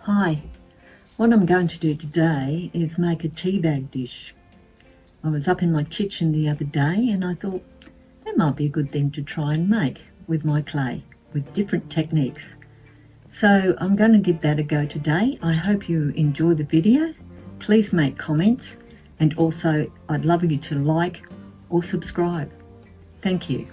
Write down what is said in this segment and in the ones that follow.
Hi, what I'm going to do today is make a tea bag dish. I was up in my kitchen the other day and I thought that might be a good thing to try and make with my clay, with different techniques. So I'm going to give that a go today. I hope you enjoy the video. Please make comments, and also I'd love you to like or subscribe. Thank you.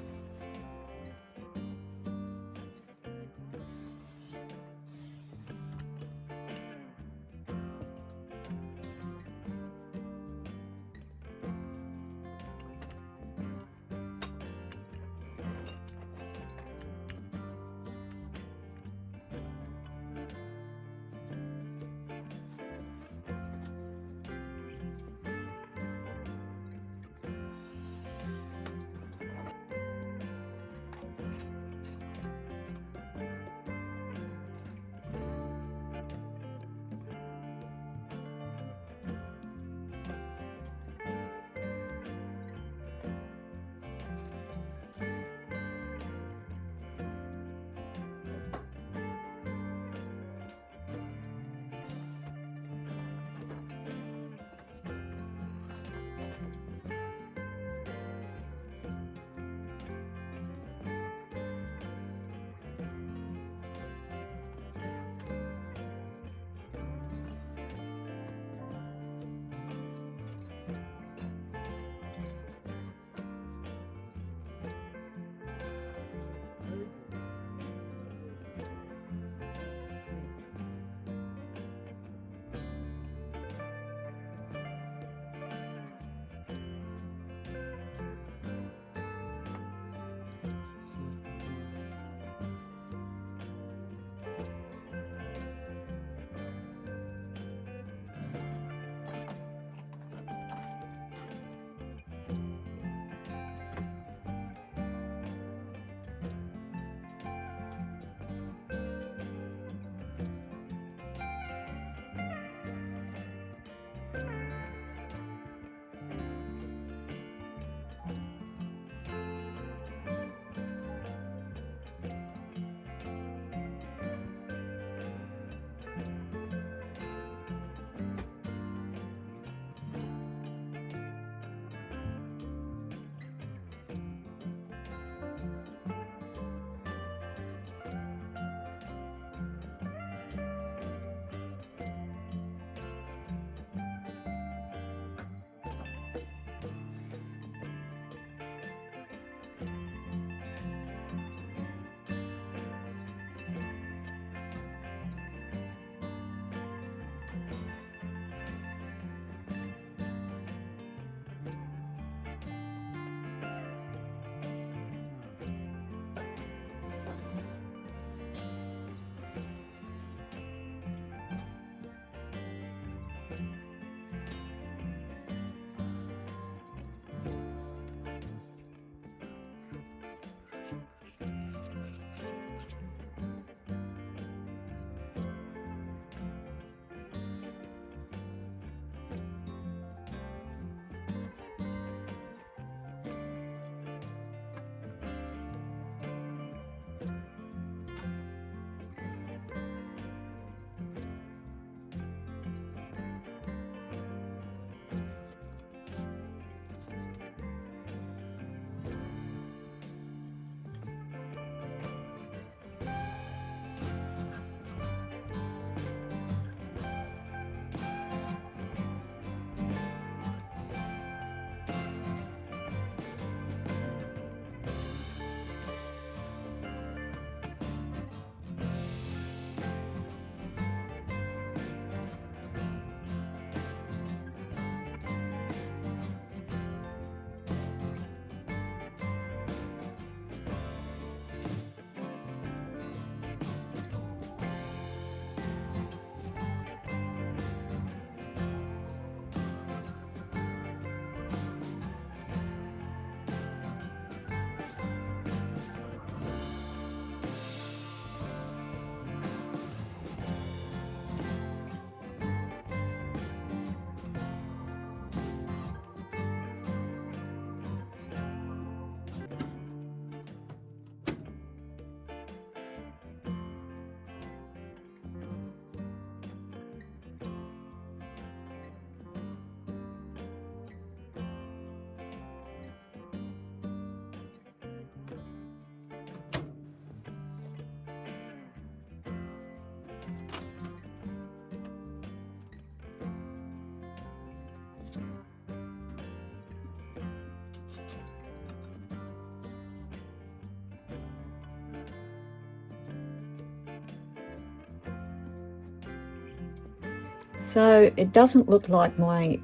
So it doesn't look like my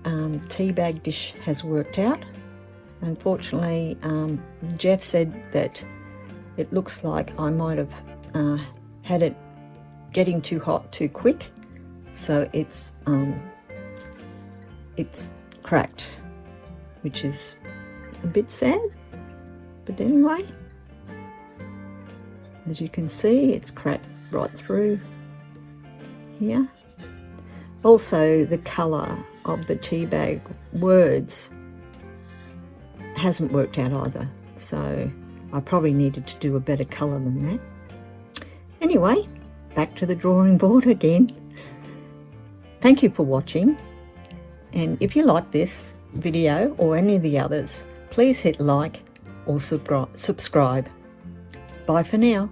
tea bag dish has worked out. Unfortunately, Jeff said that it looks like I might have had it getting too hot too quick, so it's cracked, which is a bit sad. But anyway, as you can see, it's cracked right through here. Also, the colour of the tea bag words hasn't worked out either, so I probably needed to do a better colour than that. Anyway, back to the drawing board again. Thank you for watching, and if you like this video or any of the others, please hit like or subscribe. Bye for now.